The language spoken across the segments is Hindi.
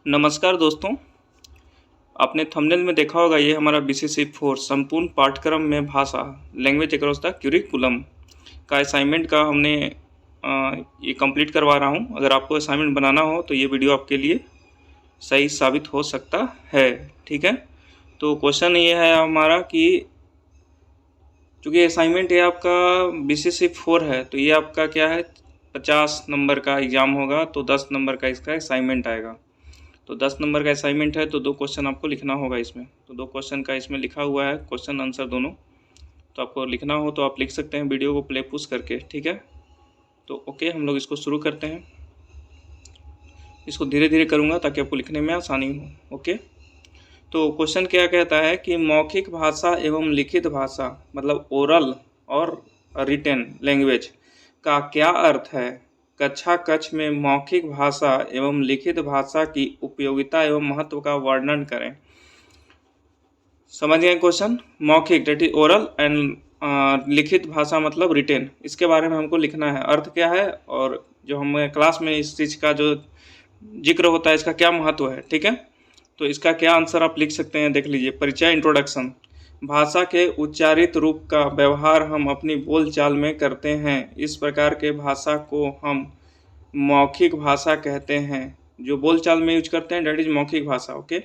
नमस्कार दोस्तों, आपने थंबनेल में देखा होगा ये हमारा BCC4 संपूर्ण पाठ्यक्रम में भाषा लैंग्वेज अक्रॉस द करिकुलम का असाइनमेंट का हमने ये कंप्लीट करवा रहा हूँ। अगर आपको असाइनमेंट बनाना हो तो ये वीडियो आपके लिए सही साबित हो सकता है। ठीक है, तो क्वेश्चन ये है हमारा कि चूँकि असाइनमेंट ये आपका BCC4 है तो ये आपका क्या है 50 नंबर का एग्ज़ाम होगा, तो 10 नंबर का इसका असाइनमेंट आएगा। तो 10 नंबर का असाइनमेंट है तो 2 क्वेश्चन आपको लिखना होगा इसमें। तो 2 क्वेश्चन का इसमें लिखा हुआ है, क्वेश्चन आंसर दोनों। तो आपको लिखना हो तो आप लिख सकते हैं वीडियो को प्ले पुश करके। ठीक है, तो ओके, हम लोग इसको शुरू करते हैं। इसको धीरे धीरे करूँगा ताकि आपको लिखने में आसानी हो। ओके, तो क्वेश्चन क्या कहता है कि मौखिक भाषा एवं लिखित भाषा मतलब ओरल और रिटन लैंग्वेज का क्या अर्थ है। कक्षा कक्ष में मौखिक भाषा एवं लिखित भाषा की उपयोगिता एवं महत्व का वर्णन करें। समझ गए क्वेश्चन। मौखिक डेट इज ओरल एंड लिखित भाषा मतलब रिटेन, इसके बारे में हमको लिखना है। अर्थ क्या है और जो हम क्लास में इस चीज़ का जो जिक्र होता है इसका क्या महत्व है। ठीक है, तो इसका क्या आंसर आप लिख सकते हैं, देख लीजिए। परिचय इंट्रोडक्शन। भाषा के उच्चारित रूप का व्यवहार हम अपनी बोलचाल में करते हैं। इस प्रकार के भाषा को हम मौखिक भाषा कहते हैं। जो बोलचाल में यूज करते हैं डेट इज मौखिक भाषा। ओके,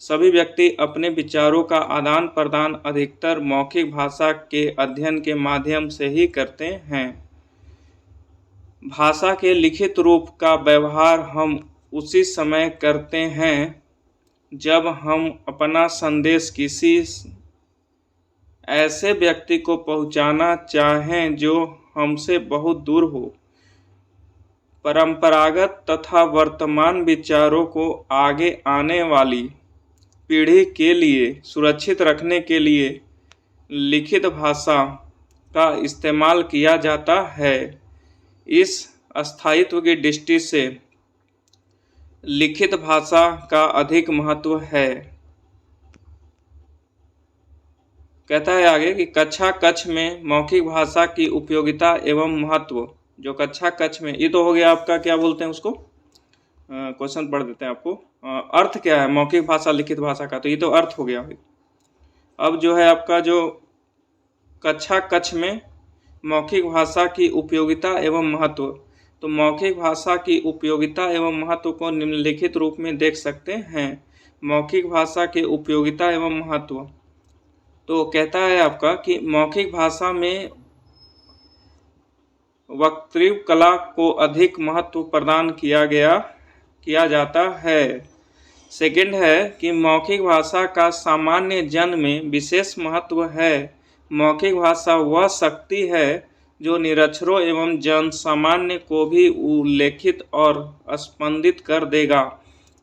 सभी व्यक्ति अपने विचारों का आदान प्रदान अधिकतर मौखिक भाषा के अध्ययन के माध्यम से ही करते हैं। भाषा के लिखित रूप का व्यवहार हम उसी समय करते हैं जब हम अपना संदेश किसी ऐसे व्यक्ति को पहुंचाना चाहें जो हमसे बहुत दूर हो। परंपरागत तथा वर्तमान विचारों को आगे आने वाली पीढ़ी के लिए सुरक्षित रखने के लिए लिखित भाषा का इस्तेमाल किया जाता है। इस स्थायित्व की दृष्टि से लिखित भाषा का अधिक महत्व है। कहता है आगे कि कक्षा कक्ष में मौखिक भाषा की उपयोगिता एवं महत्व। जो कक्षा कक्ष में, ये तो हो गया आपका क्या बोलते हैं उसको, क्वेश्चन पढ़ देते हैं आपको। अर्थ क्या है मौखिक भाषा लिखित भाषा का, तो ये तो अर्थ हो गया। अब जो है आपका जो कक्षा कक्ष में मौखिक भाषा की उपयोगिता एवं महत्व, तो मौखिक भाषा की उपयोगिता एवं महत्व को निम्नलिखित रूप में देख सकते हैं। मौखिक भाषा की उपयोगिता एवं महत्व, तो कहता है आपका कि मौखिक भाषा में वक्तृत्व कला को अधिक महत्व प्रदान किया जाता है। सेकंड है कि मौखिक भाषा का सामान्य जन में विशेष महत्व है। मौखिक भाषा वह शक्ति है जो निरक्षरों एवं जन सामान्य को भी उल्लेखित और स्पंदित कर देगा।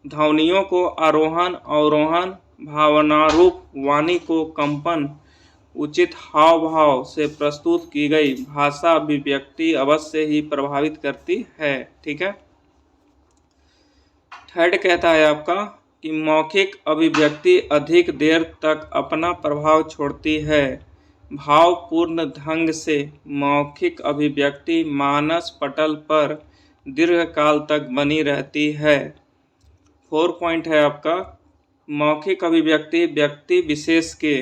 ध्वनियों को आरोहण अवरोहण, भावनारूप वाणी को कंपन, उचित हाव भाव से प्रस्तुत की गई भाषा अभिव्यक्ति अवश्य ही प्रभावित करती है। ठीक है, थर्ड कहता है आपका कि मौखिक अभिव्यक्ति अधिक देर तक अपना प्रभाव छोड़ती है। भावपूर्ण ढंग से मौखिक अभिव्यक्ति मानस पटल पर दीर्घकाल तक बनी रहती है। 4 पॉइंट है आपका, मौखिक अभिव्यक्ति व्यक्ति विशेष के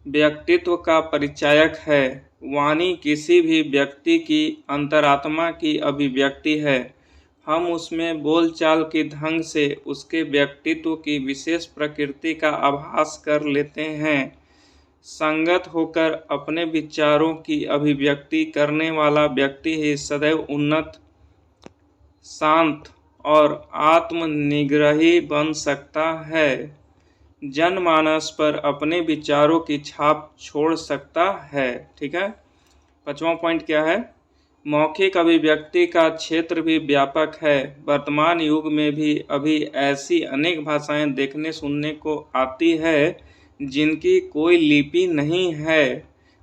व्यक्तित्व का परिचायक है। वाणी किसी भी व्यक्ति की अंतरात्मा की अभिव्यक्ति है। हम उसमें बोलचाल के ढंग से उसके व्यक्तित्व की विशेष प्रकृति का आभास कर लेते हैं। संगत होकर अपने विचारों की अभिव्यक्ति करने वाला व्यक्ति ही सदैव उन्नत, शांत और आत्मनिग्रही बन सकता है। जनमानस पर अपने विचारों की छाप छोड़ सकता है। ठीक है, 5वां पॉइंट क्या है, मौखिक अभिव्यक्ति का क्षेत्र भी व्यापक है। वर्तमान युग में भी अभी ऐसी अनेक भाषाएं देखने सुनने को आती है जिनकी कोई लिपि नहीं है,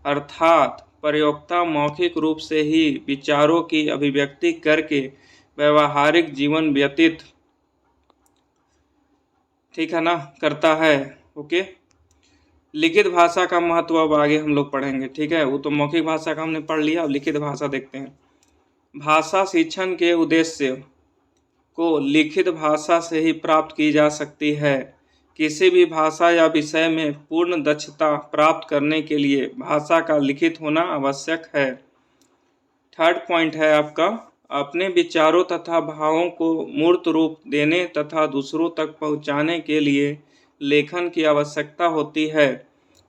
अर्थात प्रयोक्ता मौखिक रूप से ही विचारों की अभिव्यक्ति करके व्यवहारिक जीवन व्यतीत, ठीक है ना, करता है। ओके, लिखित भाषा का महत्व अब आगे हम लोग पढ़ेंगे। ठीक है, वो तो मौखिक भाषा का हमने पढ़ लिया, अब लिखित भाषा देखते हैं। भाषा शिक्षण के उद्देश्य से को लिखित भाषा से ही प्राप्त की जा सकती है। किसी भी भाषा या विषय में पूर्ण दक्षता प्राप्त करने के लिए भाषा का लिखित होना आवश्यक है। थर्ड पॉइंट है आपका, अपने विचारों तथा भावों को मूर्त रूप देने तथा दूसरों तक पहुंचाने के लिए लेखन की आवश्यकता होती है।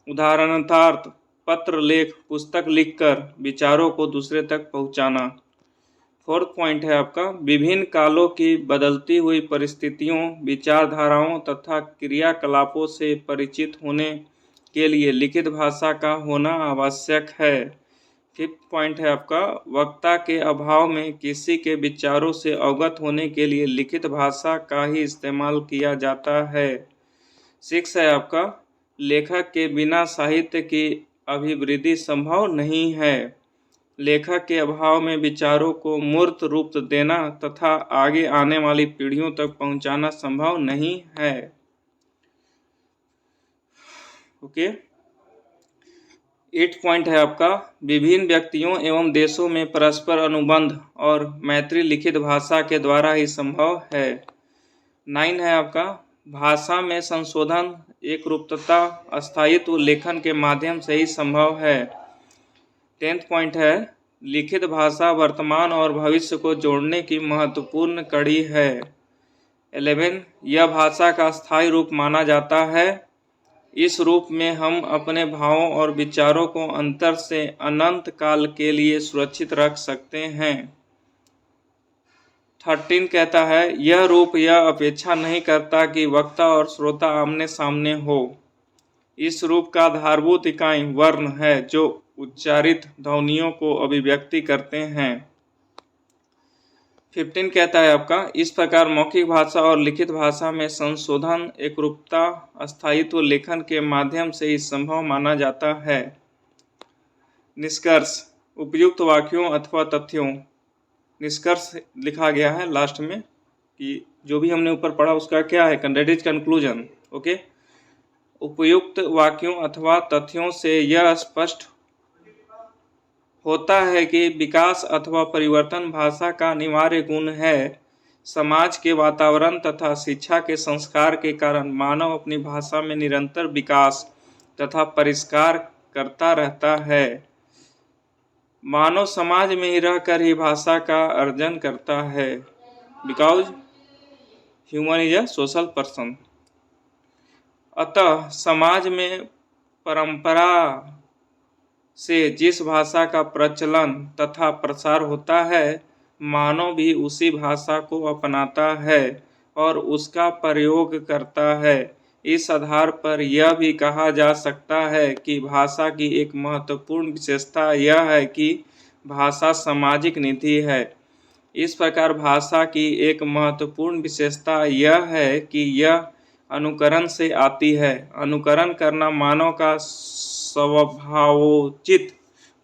उदाहरणार्थ पत्र लेख, पुस्तक लिखकर विचारों को दूसरे तक पहुंचाना। फोर्थ पॉइंट है आपका, विभिन्न कालों की बदलती हुई परिस्थितियों, विचारधाराओं तथा क्रियाकलापों से परिचित होने के लिए लिखित भाषा का होना आवश्यक है। फिफ्थ पॉइंट है आपका, वक्ता के अभाव में किसी के विचारों से अवगत होने के लिए लिखित भाषा का ही इस्तेमाल किया जाता है। सिक्स है आपका, लेखक के बिना साहित्य की अभिवृद्धि संभव नहीं है। लेखक के अभाव में विचारों को मूर्त रूप देना तथा आगे आने वाली पीढ़ियों तक पहुंचाना संभव नहीं है। ओके। 8 पॉइंट है आपका, विभिन्न व्यक्तियों एवं देशों में परस्पर अनुबंध और मैत्री लिखित भाषा के द्वारा ही संभव है। 9 है आपका, भाषा में संशोधन, एकरूपता, अस्थायित्व लेखन के माध्यम से ही संभव है। 10th पॉइंट है, लिखित भाषा वर्तमान और भविष्य को जोड़ने की महत्वपूर्ण कड़ी है। 11, यह भाषा का स्थायी रूप माना जाता है। इस रूप में हम अपने भावों और विचारों को अंतर से अनंत काल के लिए सुरक्षित रख सकते हैं। 13 कहता है, यह रूप यह अपेक्षा नहीं करता कि वक्ता और श्रोता आमने सामने हो। इस रूप का आधारभूत इकाई वर्ण है जो उच्चारित ध्वनियों को अभिव्यक्ति करते हैं। 15 कहता है आपका, इस प्रकार मौखिक भाषा और लिखित भाषा में संशोधन, एकरूपता, अस्थायित्व लेखन के माध्यम से ही संभव माना जाता है। निष्कर्ष, उपयुक्त वाक्यों अथवा तथ्यों। निष्कर्ष लिखा गया है लास्ट में कि जो भी हमने ऊपर पढ़ा उसका क्या है, दैट इज कंक्लूजन। ओके। उपयुक्त वाक्यों अथवा तथ्यों से यह स्पष्ट होता है कि विकास अथवा परिवर्तन भाषा का अनिवार्य गुण है। समाज के वातावरण तथा शिक्षा के संस्कार के कारण मानव अपनी भाषा में निरंतर विकास तथा परिष्कार करता रहता है। मानव समाज में ही रहकर ही भाषा का अर्जन करता है, because human is a social person. अतः समाज में परंपरा से जिस भाषा का प्रचलन तथा प्रसार होता है, मानव भी उसी भाषा को अपनाता है और उसका प्रयोग करता है। इस आधार पर यह भी कहा जा सकता है कि भाषा की एक महत्वपूर्ण विशेषता यह है कि भाषा सामाजिक निधि है। इस प्रकार भाषा की एक महत्वपूर्ण विशेषता यह है कि यह अनुकरण से आती है। अनुकरण करना मानव का स्वभावोचित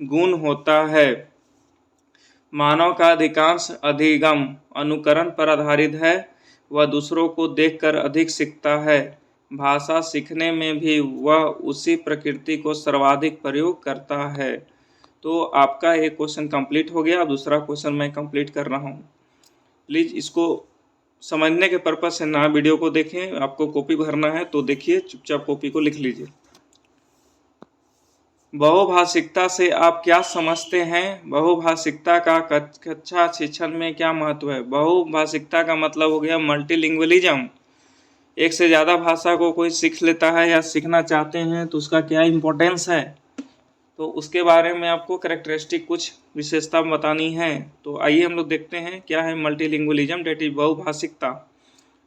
गुण होता है। मानव का अधिकांश अधिगम अनुकरण पर आधारित है। वह दूसरों को देखकर अधिक सीखता है। भाषा सीखने में भी वह उसी प्रकृति को सर्वाधिक प्रयोग करता है। तो आपका एक क्वेश्चन कंप्लीट हो गया। दूसरा क्वेश्चन मैं कंप्लीट कर रहा हूँ। प्लीज़ इसको समझने के पर्पज से ना वीडियो को देखें। आपको कॉपी भरना है तो देखिए, चुपचाप कॉपी को लिख लीजिए। बहुभाषिकता से आप क्या समझते हैं? बहुभाषिकता का कक्षा शिक्षण में क्या महत्व है? बहुभाषिकता का मतलब हो गया मल्टीलिंगुअलिज्म। एक से ज़्यादा भाषा को कोई सीख लेता है या सीखना चाहते हैं तो उसका क्या इम्पोर्टेंस है, तो उसके बारे में आपको कैरेक्टरिस्टिक कुछ विशेषता बतानी है। तो आइए हम लोग देखते हैं क्या है मल्टीलिंगुअलिज्म, डेट इज बहुभाषिकता।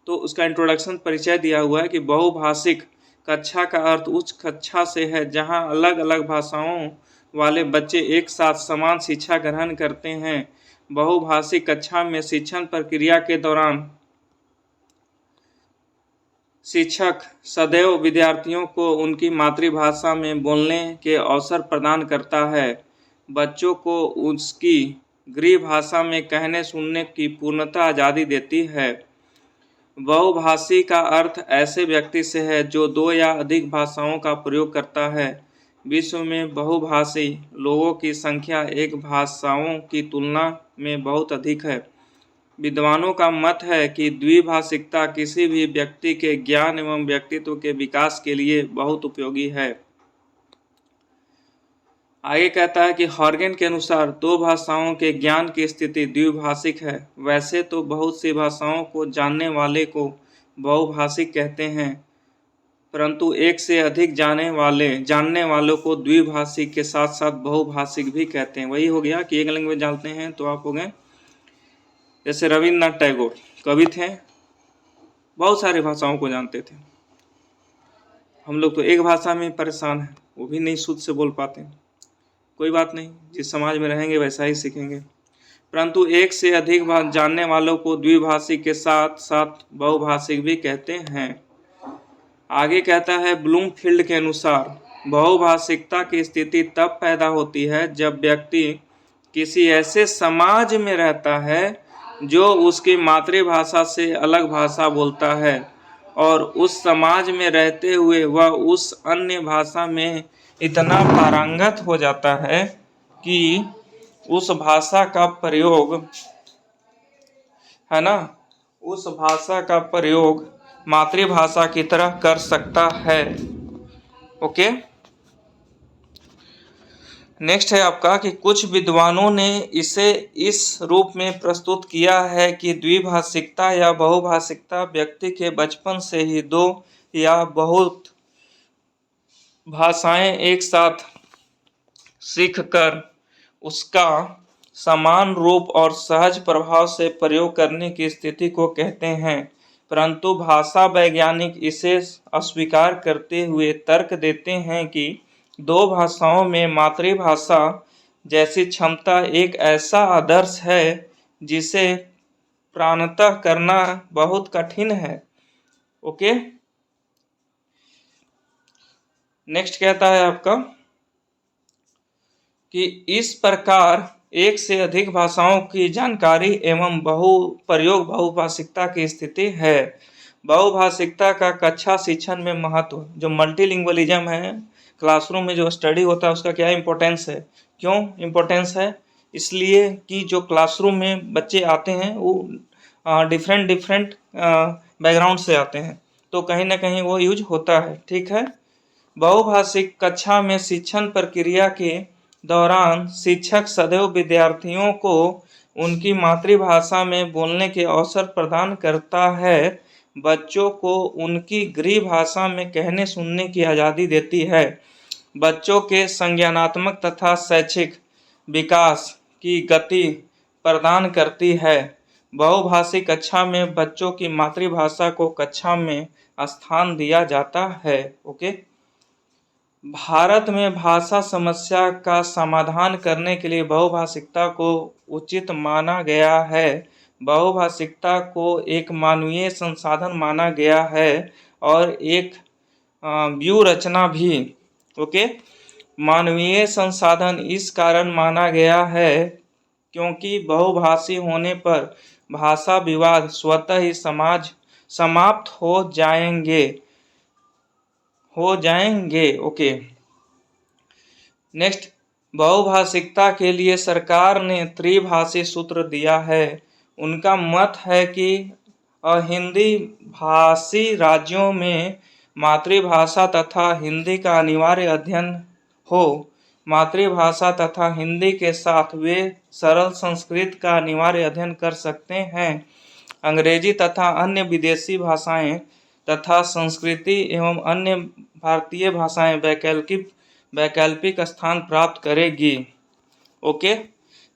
तो उसका इंट्रोडक्शन परिचय दिया हुआ है कि बहुभाषिक कक्षा का अर्थ उच्च कक्षा से है जहां अलग अलग भाषाओं वाले बच्चे एक साथ समान शिक्षा ग्रहण करते हैं। बहुभाषिक कक्षा में शिक्षण प्रक्रिया के दौरान शिक्षक सदैव विद्यार्थियों को उनकी मातृभाषा में बोलने के अवसर प्रदान करता है। बच्चों को उसकी गृह भाषा में कहने सुनने की पूर्णतः आज़ादी देती है। बहुभाषी का अर्थ ऐसे व्यक्ति से है जो दो या अधिक भाषाओं का प्रयोग करता है। विश्व में बहुभाषी लोगों की संख्या एक भाषाओं की तुलना में बहुत अधिक है। विद्वानों का मत है कि द्विभाषिकता किसी भी व्यक्ति के ज्ञान एवं व्यक्तित्व के विकास के लिए बहुत उपयोगी है। आगे कहता है कि हॉर्गन के अनुसार दो भाषाओं के ज्ञान की स्थिति द्विभाषिक है। वैसे तो बहुत सी भाषाओं को जानने वाले को बहुभाषिक कहते हैं, परंतु एक से अधिक जानने वालों को द्विभाषिक के साथ साथ बहुभाषिक भी कहते हैं। वही हो गया कि एक लैंग्वेज जानते हैं तो आप हो गए, जैसे रविन्द्रनाथ टैगोर कवि थे, बहुत सारी भाषाओं को जानते थे। हम लोग तो एक भाषा में परेशान हैं, वो भी नहीं शुद्ध से बोल पाते। कोई बात नहीं, जिस समाज में रहेंगे वैसा ही सीखेंगे। परंतु एक से अधिक जानने वालों को द्विभाषिक के साथ साथ बहुभाषिक भी कहते हैं। आगे कहता है ब्लूमफील्ड के अनुसार बहुभाषिकता की स्थिति तब पैदा होती है जब व्यक्ति किसी ऐसे समाज में रहता है जो उसकी मातृभाषा से अलग भाषा बोलता है और उस समाज में रहते हुए वह उस अन्य भाषा में इतना पारंगत हो जाता है कि उस भाषा का प्रयोग है ना, उस भाषा का प्रयोग मातृभाषा की तरह कर सकता है। ओके, नेक्स्ट है आपका कि कुछ विद्वानों ने इसे इस रूप में प्रस्तुत किया है कि द्विभाषिकता या बहुभाषिकता व्यक्ति के बचपन से ही दो या बहुत भाषाएं एक साथ सीखकर उसका समान रूप और सहज प्रभाव से प्रयोग करने की स्थिति को कहते हैं। परंतु भाषा वैज्ञानिक इसे अस्वीकार करते हुए तर्क देते हैं कि दो भाषाओं में मातृभाषा जैसी क्षमता एक ऐसा आदर्श है जिसे प्राणतः करना बहुत कठिन है। ओके, नेक्स्ट कहता है आपका कि इस प्रकार एक से अधिक भाषाओं की जानकारी एवं प्रयोग बहुभाषिकता की स्थिति है। बहुभाषिकता का कक्षा शिक्षण में महत्व, जो मल्टीलिंगुअलिज्म है, क्लासरूम में जो स्टडी होता है उसका क्या इम्पोर्टेंस है, क्यों इम्पोर्टेंस है? इसलिए कि जो क्लासरूम में बच्चे आते हैं वो डिफरेंट बैकग्राउंड से आते हैं, तो कहीं ना कहीं वो यूज होता है। ठीक है, बहुभाषिक कक्षा में शिक्षण प्रक्रिया के दौरान शिक्षक सदैव विद्यार्थियों को उनकी मातृभाषा में बोलने के अवसर प्रदान करता है, बच्चों को उनकी गृह भाषा में कहने सुनने की आज़ादी देती है, बच्चों के संज्ञानात्मक तथा शैक्षिक विकास की गति प्रदान करती है। बहुभाषिक कक्षा में बच्चों की मातृभाषा को कक्षा में स्थान दिया जाता है। ओके, भारत में भाषा समस्या का समाधान करने के लिए बहुभाषिकता को उचित माना गया है। बहुभाषिकता को एक मानवीय संसाधन माना गया है और एक व्यूह रचना भी। ओके, मानवीय संसाधन इस कारण माना गया है क्योंकि बहुभाषी होने पर भाषा विवाद स्वतः ही समाप्त हो जाएंगे। ओके, नेक्स्ट, बहुभाषिकता के लिए सरकार ने त्रिभाषी सूत्र दिया है। उनका मत है कि हिंदी भाषी राज्यों में मातृभाषा तथा हिंदी का अनिवार्य अध्ययन हो। मातृभाषा तथा हिंदी के साथ वे सरल संस्कृत का अनिवार्य अध्ययन कर सकते हैं। अंग्रेजी तथा अन्य विदेशी भाषाएं तथा संस्कृति एवं अन्य भारतीय भाषाएं वैकल्पिक स्थान प्राप्त करेगी। ओके,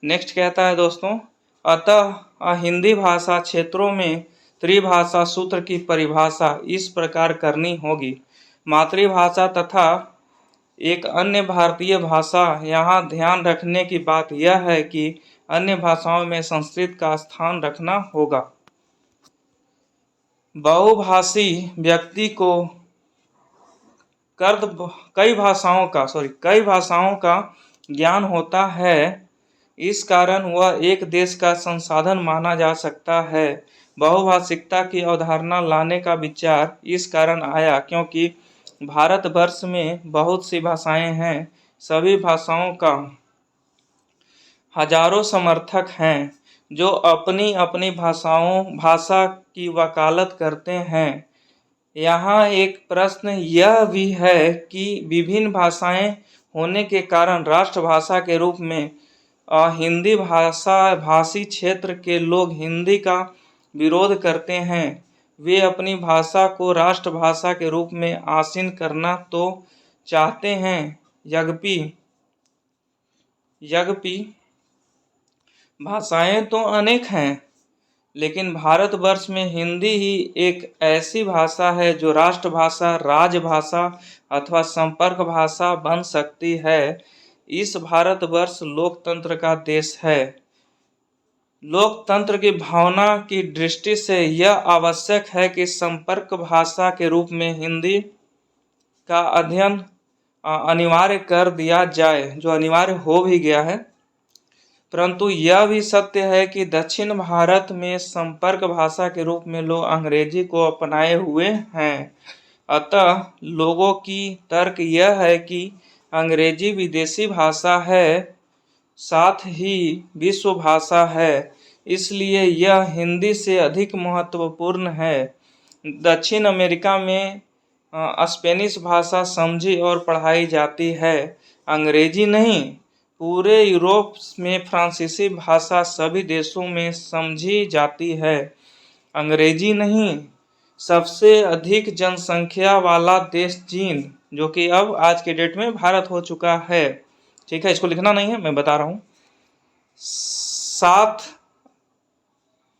नेक्स्ट कहता है दोस्तों, अतः हिंदी भाषा क्षेत्रों में त्रिभाषा सूत्र की परिभाषा इस प्रकार करनी होगी। मातृभाषा तथा एक अन्य भारतीय भाषा। यहाँ ध्यान रखने की बात यह है कि अन्य भाषाओं में संस्कृत का स्थान रखना होगा। बहुभाषी व्यक्ति को कई भाषाओं का ज्ञान होता है, इस कारण वह एक देश का संसाधन माना जा सकता है। बहुभाषिकता की अवधारणा लाने का विचार इस कारण आया क्योंकि भारतवर्ष में बहुत सी भाषाएं हैं। सभी भाषाओं का हजारों समर्थक हैं। जो अपनी अपनी भाषा की वकालत करते हैं। यहाँ एक प्रश्न यह भी है कि विभिन्न भाषाएं होने के कारण राष्ट्रभाषा के रूप में हिंदी भाषी क्षेत्र के लोग हिंदी का विरोध करते हैं। वे अपनी भाषा को राष्ट्रभाषा के रूप में आसीन करना तो चाहते हैं, यद्यपि भाषाएं तो अनेक हैं, लेकिन भारतवर्ष में हिंदी ही एक ऐसी भाषा है जो राष्ट्रभाषा, राजभाषा अथवा संपर्क भाषा बन सकती है। इस भारतवर्ष लोकतंत्र का देश है। लोकतंत्र की भावना की दृष्टि से यह आवश्यक है कि संपर्क भाषा के रूप में हिंदी का अध्ययन अनिवार्य कर दिया जाए, जो अनिवार्य हो भी गया है। परंतु यह भी सत्य है कि दक्षिण भारत में संपर्क भाषा के रूप में लोग अंग्रेजी को अपनाए हुए हैं। अतः लोगों की तर्क यह है कि अंग्रेजी विदेशी भाषा है, साथ ही विश्व भाषा है, इसलिए यह हिंदी से अधिक महत्वपूर्ण है। दक्षिण अमेरिका में स्पेनिश भाषा समझी और पढ़ाई जाती है, अंग्रेजी नहीं। पूरे यूरोप में फ्रांसीसी भाषा सभी देशों में समझी जाती है, अंग्रेजी नहीं। सबसे अधिक जनसंख्या वाला देश चीन, जो कि अब आज के डेट में भारत हो चुका है। ठीक है, इसको लिखना नहीं है, मैं बता रहा हूँ।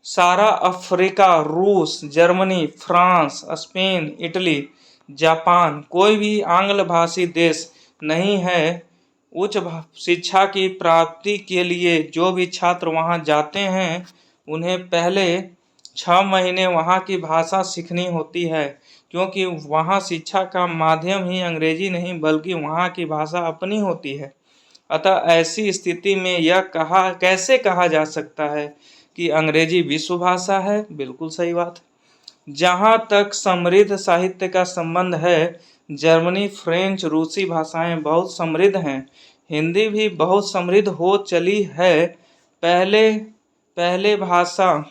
सारा अफ्रीका, रूस, Germany, France, Spain, Italy, Japan, कोई भी आंग्ल भाषी देश नहीं है। उच्च शिक्षा की प्राप्ति के लिए जो भी छात्र वहां जाते हैं, उन्हें पहले 6 महीने वहां की भाषा सीखनी होती है, क्योंकि वहां शिक्षा का माध्यम ही अंग्रेजी नहीं बल्कि वहां की भाषा अपनी होती है। अतः ऐसी स्थिति में यह कैसे कहा जा सकता है कि अंग्रेजी विश्व भाषा है? बिल्कुल सही बात। जहाँ तक समृद्ध साहित्य का संबंध है, जर्मनी, फ्रेंच, रूसी भाषाएं बहुत समृद्ध हैं। हिंदी भी बहुत समृद्ध हो चली है। पहले भाषा,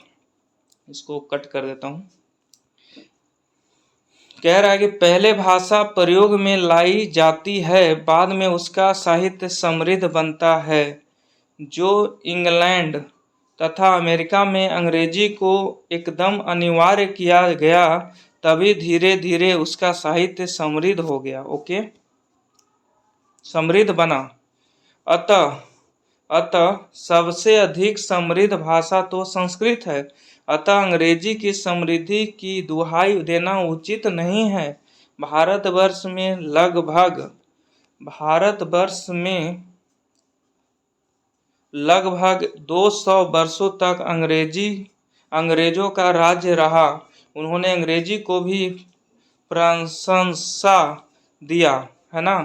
इसको कट कर देता हूँ, कह रहा है कि पहले भाषा प्रयोग में लाई जाती है, बाद में उसका साहित्य समृद्ध बनता है। जो इंग्लैंड तथा अमेरिका में अंग्रेजी को एकदम अनिवार्य किया गया, तभी धीरे धीरे उसका साहित्य समृद्ध हो गया। ओके, समृद्ध बना। अतः सबसे अधिक समृद्ध भाषा तो संस्कृत है। अतः अंग्रेजी की समृद्धि की दुहाई देना उचित नहीं है। भारतवर्ष में लगभग 200 वर्षों तक अंग्रेजों का राज्य रहा। उन्होंने अंग्रेजी को भी प्रशंसा दिया, है ना,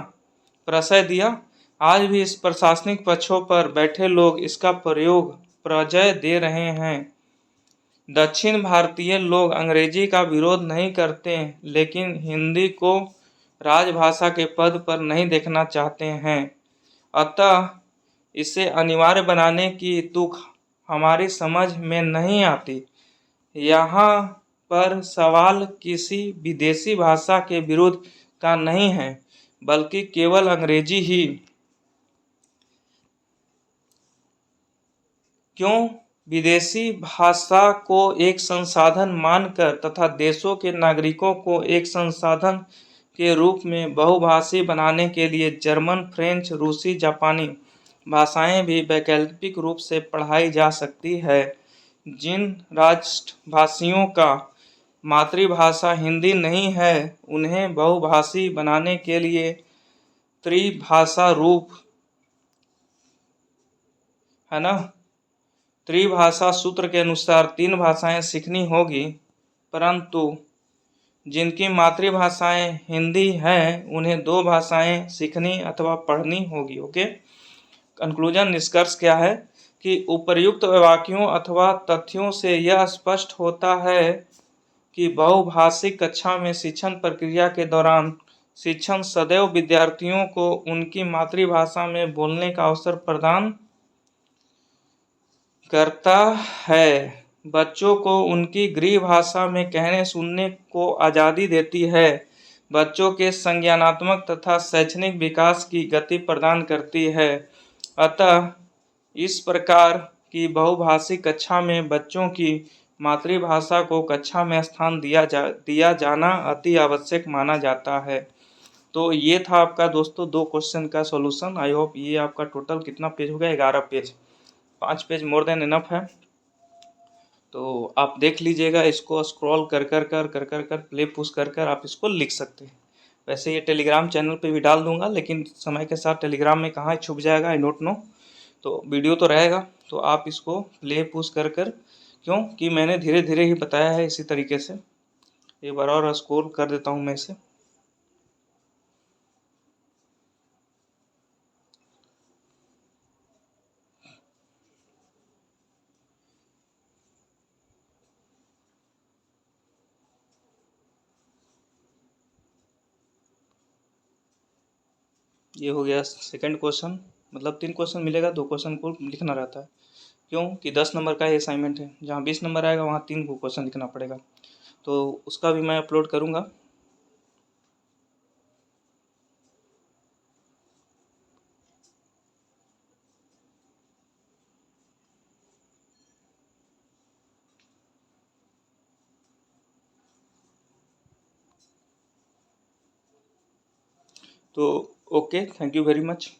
प्रशय दिया। आज भी इस प्रशासनिक पक्षों पर बैठे लोग इसका प्रजय दे रहे हैं। दक्षिण भारतीय लोग अंग्रेजी का विरोध नहीं करते, लेकिन हिंदी को राजभाषा के पद पर नहीं देखना चाहते हैं। अतः इसे अनिवार्य बनाने की तुक हमारी समझ में नहीं आती। यहाँ पर सवाल किसी विदेशी भाषा के विरोध का नहीं है, बल्कि केवल अंग्रेजी ही क्यों विदेशी भाषा को एक संसाधन मानकर तथा देशों के नागरिकों को एक संसाधन के रूप में बहुभाषी बनाने के लिए जर्मन, फ्रेंच, रूसी, जापानी भाषाएं भी वैकल्पिक रूप से पढ़ाई जा सकती है। जिन राष्ट्रभाषियों का मातृभाषा हिंदी नहीं है, उन्हें बहुभाषी बनाने के लिए त्रिभाषा रूप, है ना, त्रिभाषा सूत्र के अनुसार 3 भाषाएं सीखनी होगी। परंतु जिनकी मातृभाषाएं हिंदी हैं, उन्हें 2 भाषाएं सीखनी अथवा पढ़नी होगी। ओके, कंक्लूजन, निष्कर्ष क्या है कि उपर्युक्त वाक्यों अथवा तथ्यों से यह स्पष्ट होता है कि बहुभाषिक कक्षा में शिक्षण प्रक्रिया के दौरान शिक्षण सदैव विद्यार्थियों को उनकी मातृभाषा में बोलने का अवसर प्रदान करता है, बच्चों को उनकी गृह भाषा में कहने सुनने को आज़ादी देती है, बच्चों के संज्ञानात्मक तथा शैक्षणिक विकास की गति प्रदान करती है। अतः इस प्रकार की बहुभाषी कक्षा में बच्चों की मातृभाषा को कक्षा में स्थान दिया जाना अति आवश्यक माना जाता है। तो ये था आपका दोस्तों 2 क्वेश्चन का सॉल्यूशन। आई होप ये आपका टोटल कितना पेज हो गया, 11 page. 5 page more than enough है। तो आप देख लीजिएगा, इसको स्क्रॉल कर प्ले पुश कर आप इसको लिख सकते हैं। वैसे ये टेलीग्राम चैनल पे भी डाल दूंगा, लेकिन समय के साथ टेलीग्राम में कहाँ छुप जाएगा, आई डोंट नो। तो वीडियो तो रहेगा, तो आप इसको प्ले पुश कर क्योंकि मैंने धीरे धीरे ही बताया है इसी तरीके से। एक बार और स्क्रॉल कर देता हूँ मैं इसे। ये हो गया सेकंड क्वेश्चन। मतलब 3 क्वेश्चन मिलेगा, 2 क्वेश्चन को लिखना रहता है, क्योंकि 10 नंबर का ये असाइनमेंट है। जहाँ 20 नंबर आएगा वहाँ 3 को क्वेश्चन लिखना पड़ेगा। तो उसका भी मैं अपलोड करूँगा। तो okay, thank you very much.